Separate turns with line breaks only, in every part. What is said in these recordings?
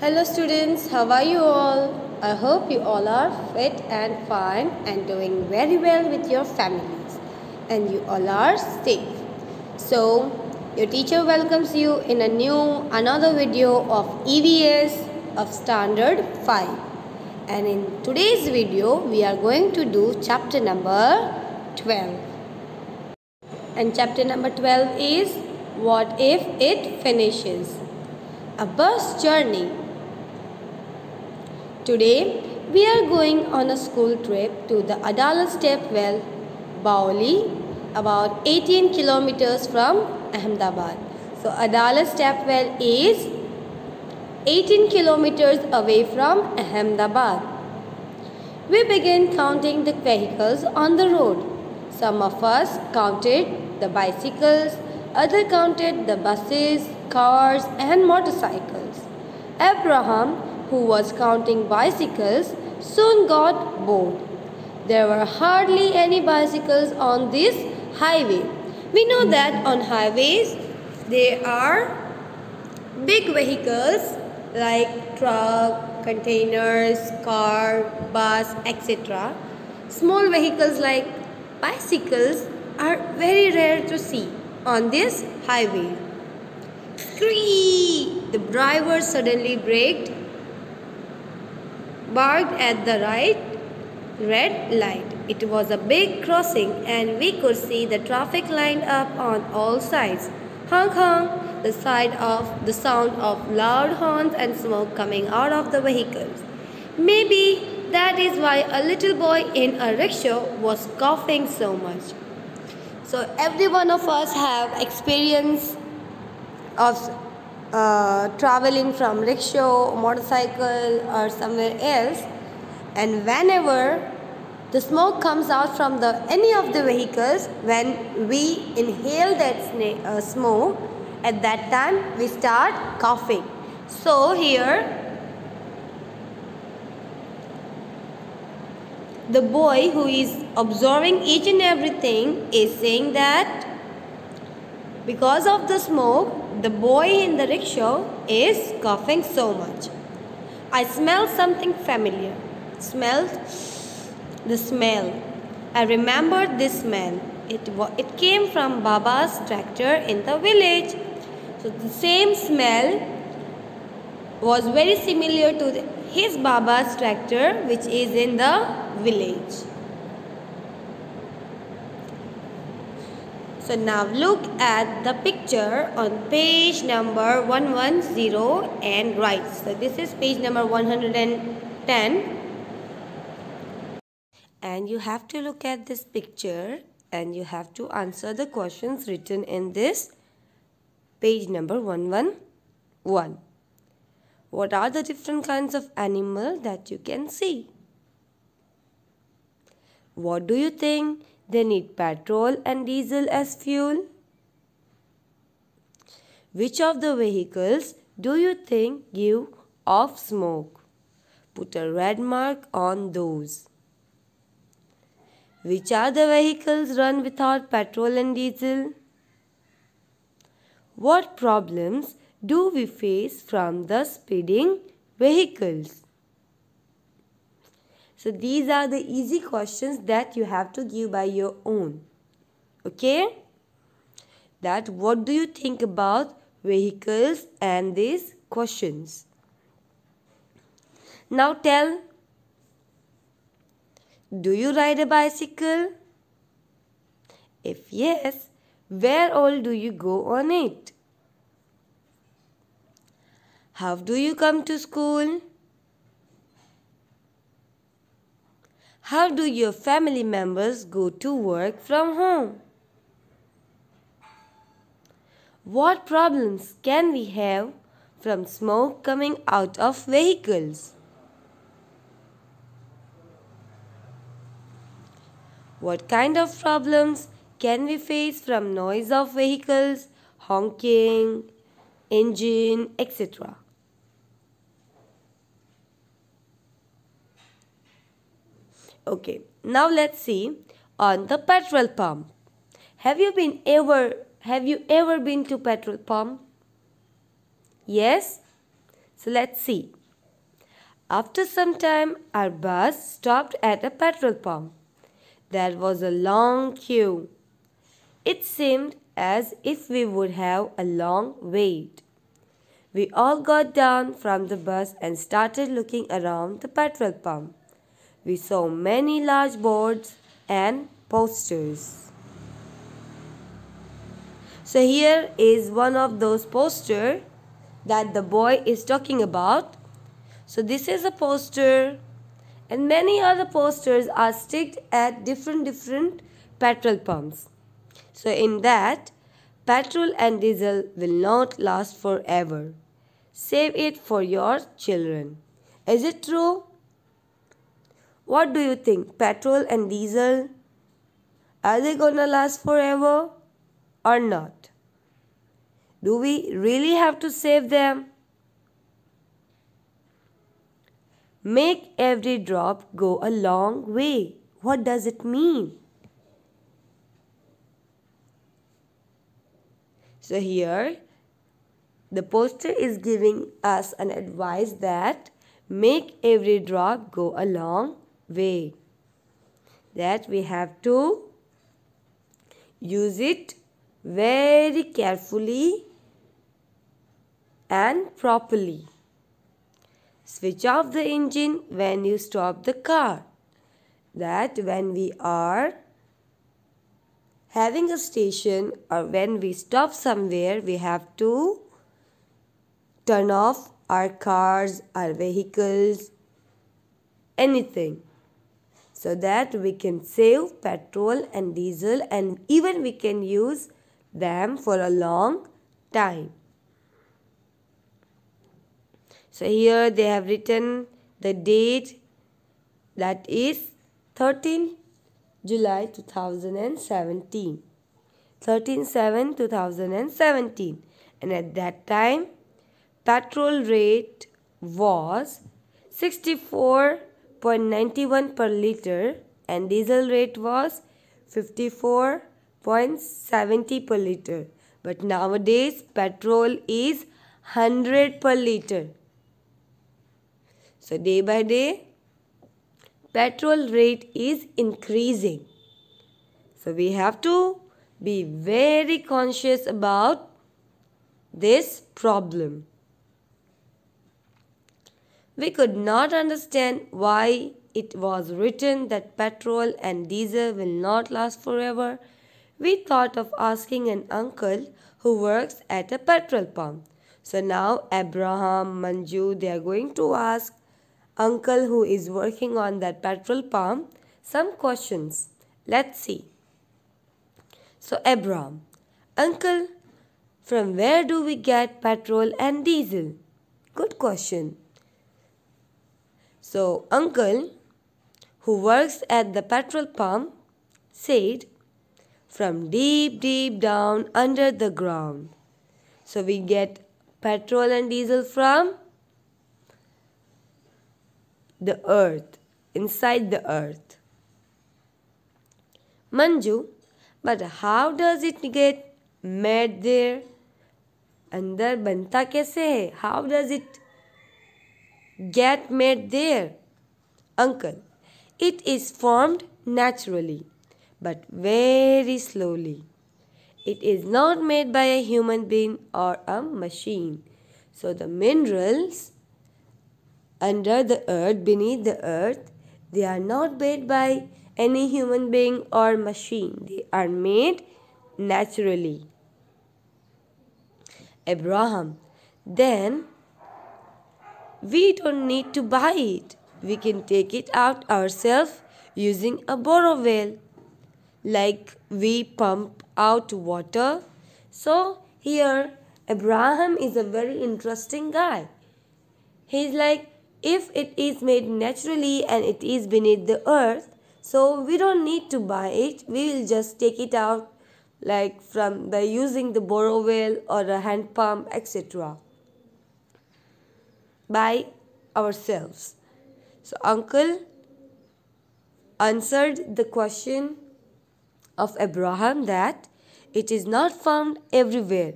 Hello students, how are you all? I hope you all are fit and fine and doing very well with your families and you all are safe. So, your teacher welcomes you in another video of EVS of Standard 5. And in today's video, we are going to do chapter number 12. And chapter number 12 is What If It Finishes? A bus journey. Today, we are going on a school trip to the Adalat Stepwell, Baoli, about 18 kilometers from Ahmedabad. So, Adalat Stepwell is 18 kilometers away from Ahmedabad. We began counting the vehicles on the road. Some of us counted the bicycles, others counted the buses, cars, and motorcycles. Abraham, who was counting bicycles, soon got bored. There were hardly any bicycles on this highway. We know that on highways there are big vehicles like truck, containers, car, bus, etc. Small vehicles like bicycles are very rare to see on this highway. Scree! The driver suddenly braked, barked at the red light. It was a big crossing and we could see the traffic lined up on all sides. Honk honk, the sound of loud horns and smoke coming out of the vehicles. Maybe that is why a little boy in a rickshaw was coughing so much. So every one of us have experience of traveling from rickshaw, motorcycle or somewhere else, and whenever the smoke comes out from any of the vehicles, when we inhale that smoke, at that time we start coughing. So here the boy who is observing each and everything is saying that because of the smoke, the boy in the rickshaw is coughing so much. I smelled something familiar. Smelled the smell. I remembered this smell. It came from Baba's tractor in the village. So the same smell was very similar to his Baba's tractor which is in the village. So now look at the picture on page number 110 and write. So this is page number 110. And you have to look at this picture and you have to answer the questions written in this page number 111. What are the different kinds of animal that you can see? What do you think? They need petrol and diesel as fuel. Which of the vehicles do you think give off smoke? Put a red mark on those. Which are the vehicles run without petrol and diesel? What problems do we face from the speeding vehicles? So these are the easy questions that you have to give by your own. Okay? That what do you think about vehicles and these questions? Now tell, do you ride a bicycle? If yes, where all do you go on it? How do you come to school? How do your family members go to work from home? What problems can we have from smoke coming out of vehicles? What kind of problems can we face from noise of vehicles, honking, engine, etc.? Okay, now let's see on the petrol pump. Have you ever been to petrol pump? Yes? So let's see. After some time, our bus stopped at a petrol pump. There was a long queue. It seemed as if we would have a long wait. We all got down from the bus and started looking around the petrol pump. We saw many large boards and posters. So here is one of those posters that the boy is talking about. So this is a poster, and many other posters are sticked at different petrol pumps. So in that, petrol and diesel will not last forever. Save it for your children. Is it true? What do you think? Petrol and diesel, are they gonna last forever or not? Do we really have to save them? Make every drop go a long way. What does it mean? So here, the poster is giving us an advice that make every drop go a long way. That we have to use it very carefully and properly. Switch off the engine when you stop the car. That when we are having a station or when we stop somewhere, we have to turn off our cars, our vehicles, anything, so that we can save petrol and diesel, and even we can use them for a long time. So here they have written the date, that is 13 July 2017. 13/7/2017. And at that time, petrol rate was 64.91 per liter and diesel rate was 54.70 per liter. But nowadays, petrol is 100 per liter. So day by day, petrol rate is increasing. So we have to be very conscious about this problem. We could not understand why it was written that petrol and diesel will not last forever. We thought of asking an uncle who works at a petrol pump. So now Abraham, Manju, they are going to ask uncle who is working on that petrol pump some questions. Let's see. So Abraham, uncle, from where do we get petrol and diesel? Good question. So uncle who works at the petrol pump said, from deep down under the ground. So we get petrol and diesel from the earth, inside the earth. Manju, but how does it get made there? अंदर बनता कैसे है? How does it get made there? Uncle, it is formed naturally, but very slowly. It is not made by a human being or a machine. So the minerals under the earth, beneath the earth, they are not made by any human being or machine. They are made naturally. Abraham, then we don't need to buy it. We can take it out ourselves using a borrow-well, like we pump out water. So here Abraham is a very interesting guy. He's like, if it is made naturally and it is beneath the earth, so we don't need to buy it. We will just take it out like from by using the borrow-well or a hand pump, etc. by ourselves. So uncle answered the question of Abraham that it is not found everywhere,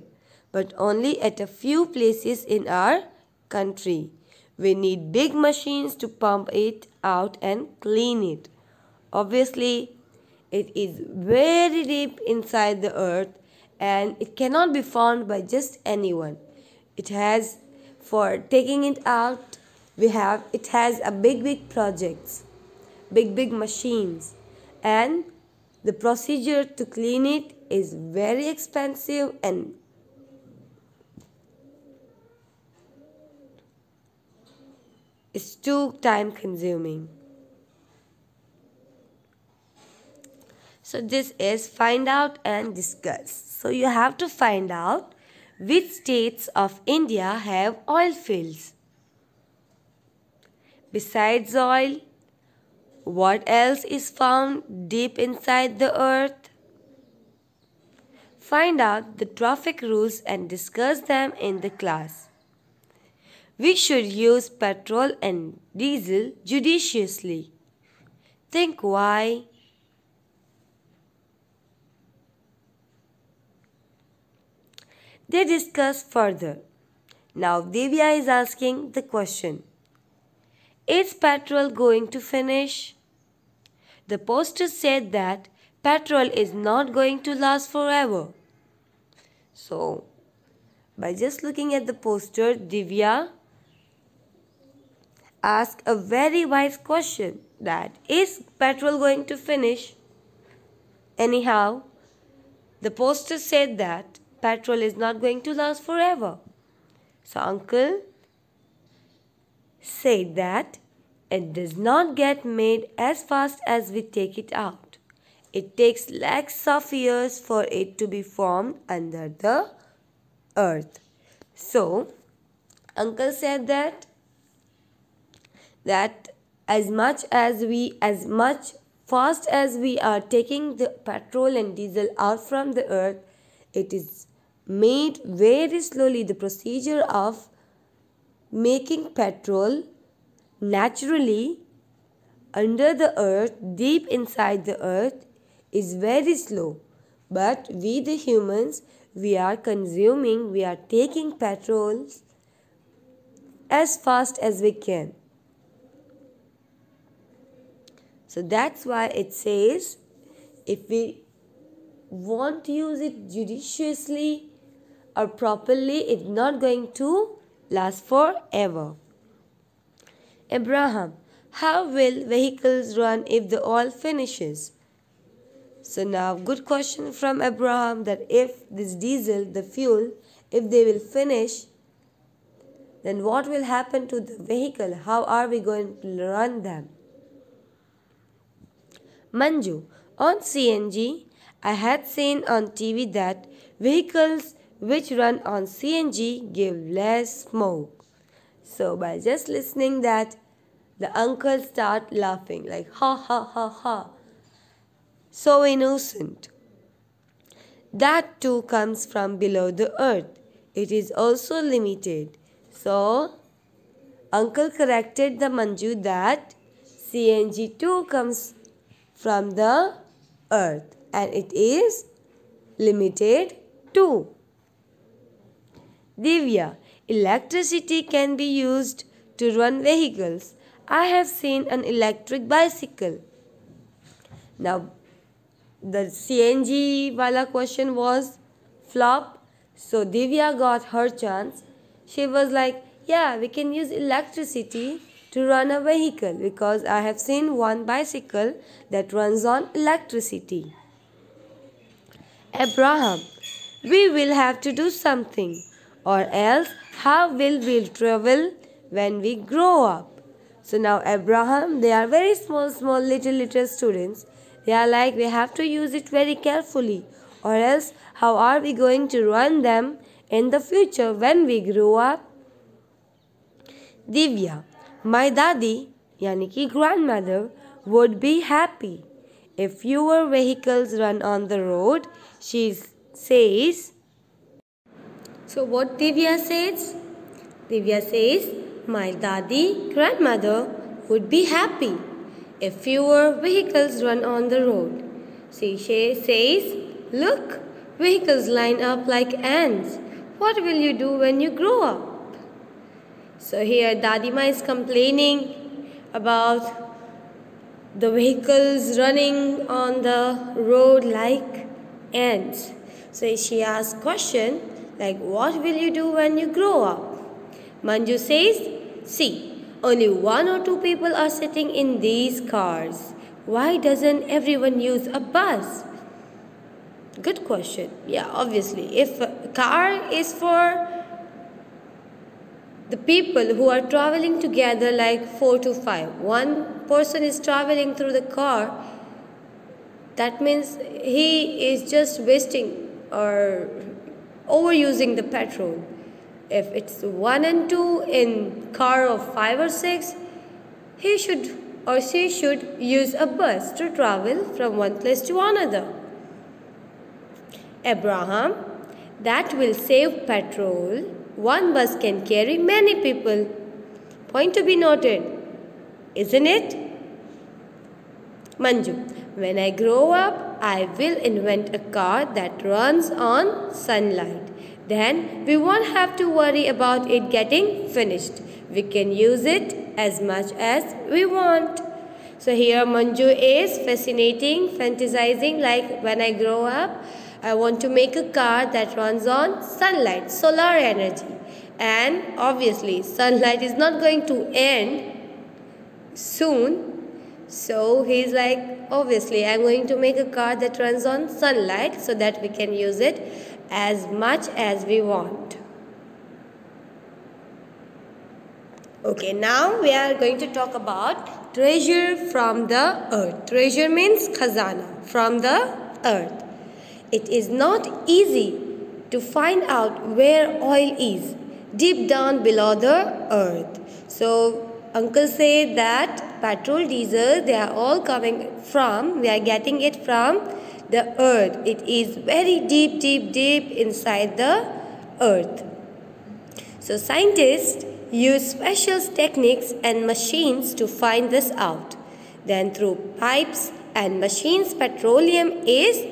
but only at a few places in our country. We need big machines to pump it out and clean it. Obviously, it is very deep inside the earth and it cannot be found by just anyone. It has, for taking it out, it has a big projects, big machines, and the procedure to clean it is very expensive and it's too time consuming. So this is find out and discuss. So you have to find out which states of India have oil fields. Besides oil, what else is found deep inside the earth? Find out the traffic rules and discuss them in the class. We should use petrol and diesel judiciously. Think why. They discuss further. Now Divya is asking the question. Is petrol going to finish? The poster said that petrol is not going to last forever. So, by just looking at the poster, Divya asked a very wise question that is petrol going to finish? Anyhow, the poster said that petrol is not going to last forever. So uncle said that it does not get made as fast as we take it out. It takes lakhs of years for it to be formed under the earth. So uncle said that as much fast as we are taking the petrol and diesel out from the earth, it is made very slowly. The procedure of making petrol naturally under the earth, deep inside the earth, is very slow. But we the humans, we are taking petrols as fast as we can. So that's why it says if we want to use it judiciously or properly, it's not going to last forever. Abraham, how will vehicles run if the oil finishes? So now good question from Abraham, that if this diesel, the fuel, if they will finish, then what will happen to the vehicle? How are we going to run them? Manju, on CNG, I had seen on TV that vehicles which run on CNG give less smoke. So by just listening that, the uncle start laughing like ha ha ha ha. So innocent. That too comes from below the earth. It is also limited. So uncle corrected the Manju that CNG too comes from the earth and it is limited too. Divya, electricity can be used to run vehicles. I have seen an electric bicycle. Now, the CNG wala question was flop. So, Divya got her chance. She was like, yeah, we can use electricity to run a vehicle because I have seen one bicycle that runs on electricity. Abraham, we will have to do something, or else how will we travel when we grow up? So now Abraham, they are very small little students. They are like, we have to use it very carefully, or else how are we going to run them in the future when we grow up? Divya, my dadi, yani ki grandmother, would be happy if fewer vehicles run on the road. She says. So what Divya says? Divya says, my dadi, grandmother, would be happy if fewer vehicles run on the road. She says, look, vehicles line up like ants. What will you do when you grow up? So here Dadima is complaining about the vehicles running on the road like ants. So she asks question like, what will you do when you grow up? Manju says, see, only one or two people are sitting in these cars. Why doesn't everyone use a bus? Good question. Yeah, obviously. If a car is for the people who are traveling together like 4 to 5, one person is traveling through the car, that means he is just wasting or overusing the petrol. If it's 1 and 2 in car of 5 or 6, he should or she should use a bus to travel from one place to another. Abraham, that will save petrol. One bus can carry many people. Point to be noted, isn't it? Manju, when I grow up, I will invent a car that runs on sunlight. Then we won't have to worry about it getting finished. We can use it as much as we want. So here Manju is fantasizing like, when I grow up, I want to make a car that runs on sunlight, solar energy. And obviously sunlight is not going to end soon. So he's like, obviously I'm going to make a car that runs on sunlight so that we can use it as much as we want. Okay, now we are going to talk about treasure from the earth. Treasure means khazana, from the earth. It is not easy to find out where oil is deep down below the earth. So uncle said that petrol, diesel, they are all coming from, we are getting it from the earth. It is very deep inside the earth. So scientists use special techniques and machines to find this out. Then through pipes and machines, petroleum is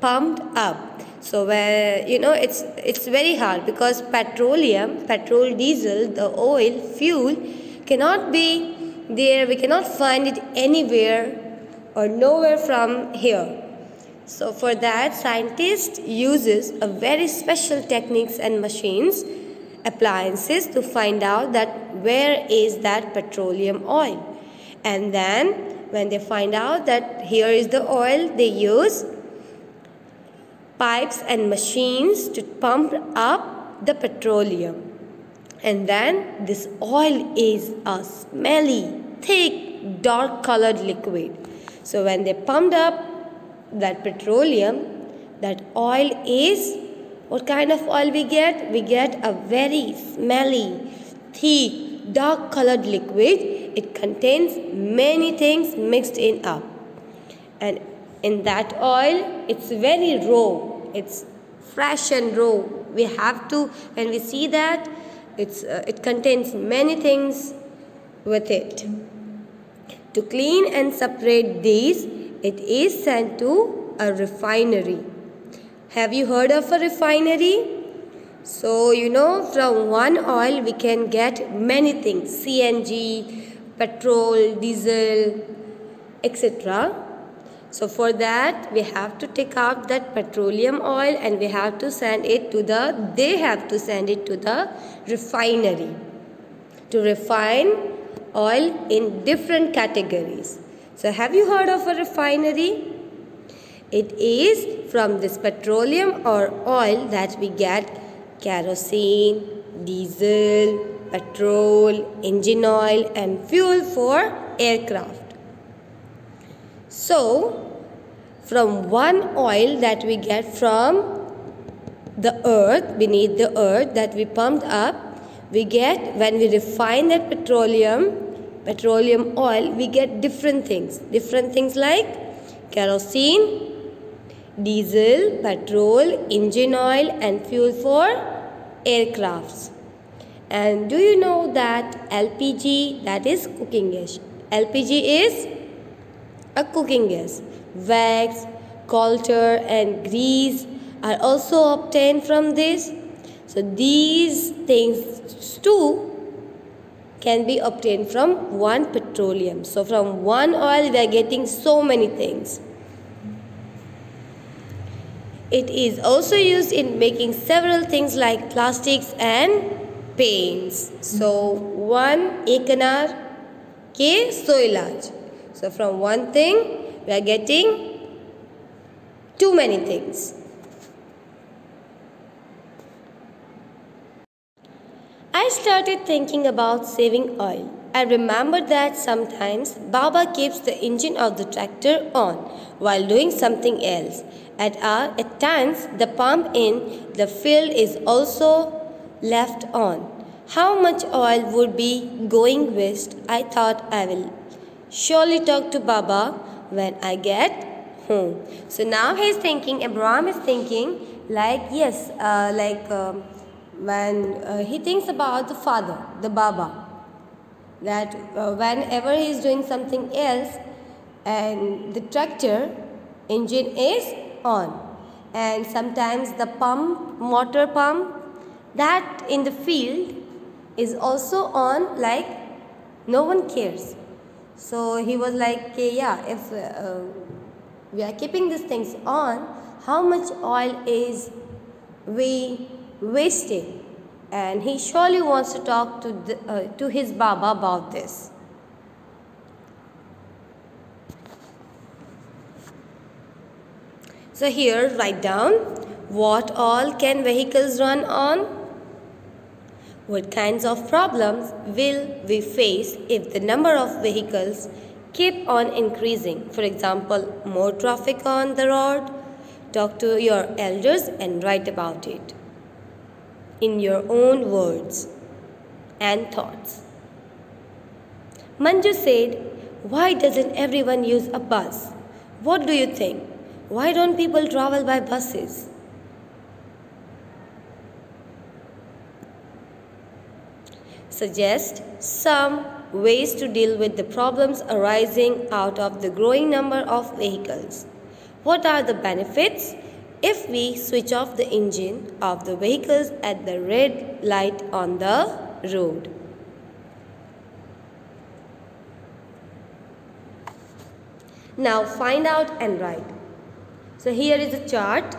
pumped up. So where it's very hard because petrol, diesel, the oil, fuel cannot be there. We cannot find it anywhere or nowhere from here. So for that, scientists uses a very special techniques and machines, appliances to find out that where is that petroleum oil. And then when they find out that here is the oil, they use pipes and machines to pump up the petroleum. And then this oil is a smelly, thick, dark colored liquid. So when they pumped up that petroleum, that oil is, what kind of oil we get? We get a very smelly, thick, dark colored liquid. It contains many things mixed in up. And in that oil, it's very raw. It's fresh and raw. We have to, when we see that, it contains many things with it. To clean and separate these, it is sent to a refinery. Have you heard of a refinery? So, from one oil we can get many things. CNG, petrol, diesel, etc. So for that, we have to take out that petroleum oil and we have to send it to they have to send it to the refinery to refine oil in different categories. So have you heard of a refinery? It is from this petroleum or oil that we get kerosene, diesel, petrol, engine oil and fuel for aircraft. So, from one oil that we get from the earth, beneath the earth that we pumped up, we get, when we refine that petroleum oil, we get different things like kerosene, diesel, petrol, engine oil and fuel for aircrafts. And do you know that LPG, that is cooking gas. LPG is a cooking gas. Wax, coulter and grease are also obtained from this. So these things too can be obtained from one petroleum. So from one oil we are getting so many things. It is also used in making several things like plastics and paints. So one ek anar ke so ilaj. So from one thing we are getting too many things. I started thinking about saving oil. I remembered that sometimes Baba keeps the engine of the tractor on while doing something else. At times, the pump in the field is also left on. How much oil would be going waste? I thought I will surely talk to Baba when I get home. So now he's thinking, Abraham is thinking like, yes, when he thinks about the father, the Baba, that whenever he is doing something else and the tractor engine is on, and sometimes the motor pump that in the field is also on, like no one cares. So he was like, okay, yeah, if we are keeping these things on, how much oil is we wasting? And he surely wants to talk to his Baba about this. So here write down, what all can vehicles run on? What kinds of problems will we face if the number of vehicles keep on increasing? For example, more traffic on the road. Talk to your elders and write about it in your own words and thoughts. Manju said, why doesn't everyone use a bus? What do you think? Why don't people travel by buses? Suggest some ways to deal with the problems arising out of the growing number of vehicles. What are the benefits if we switch off the engine of the vehicles at the red light on the road? Now find out and write. So here is a chart.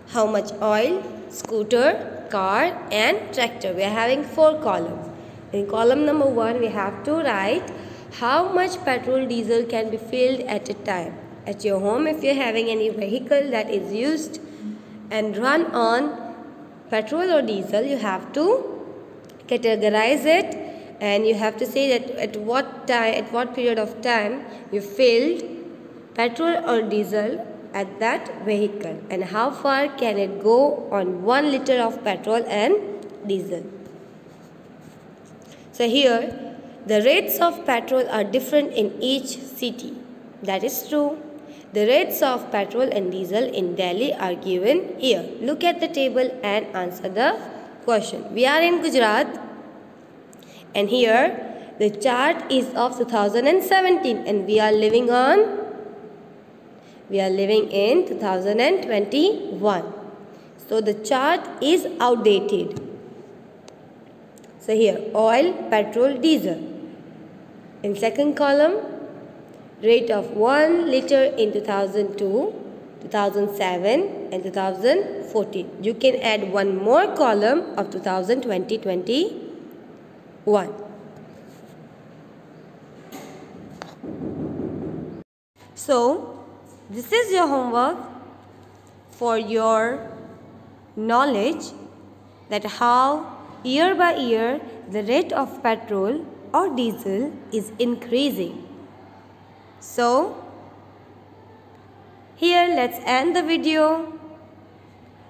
How much oil, scooter, car and tractor. We are having 4 columns. In column number 1 we have to write how much petrol, diesel can be filled at a time. At your home, if you are having any vehicle that is used and run on petrol or diesel, you have to categorize it and you have to say that at what period of time you filled petrol or diesel at that vehicle and how far can it go on 1 liter of petrol and diesel. So here the rates of petrol are different in each city. That is true. The rates of petrol and diesel in Delhi are given here. Look at the table and answer the question. We are in Gujarat and here the chart is of 2017 and we are living in 2021. So the chart is outdated. So here oil, petrol, diesel. In second column, rate of 1 liter in 2002, 2007 and 2014. You can add one more column of 2020-21. So this is your homework for your knowledge that how year by year the rate of petrol or diesel is increasing. So here let's end the video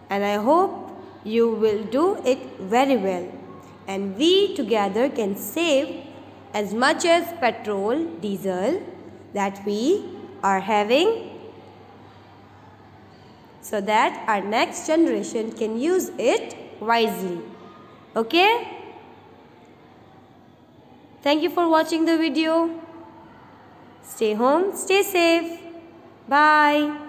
and I hope you will do it very well and we together can save as much as petrol, diesel that we are having so that our next generation can use it wisely. Okay? Thank you for watching the video. Stay home, stay safe. Bye.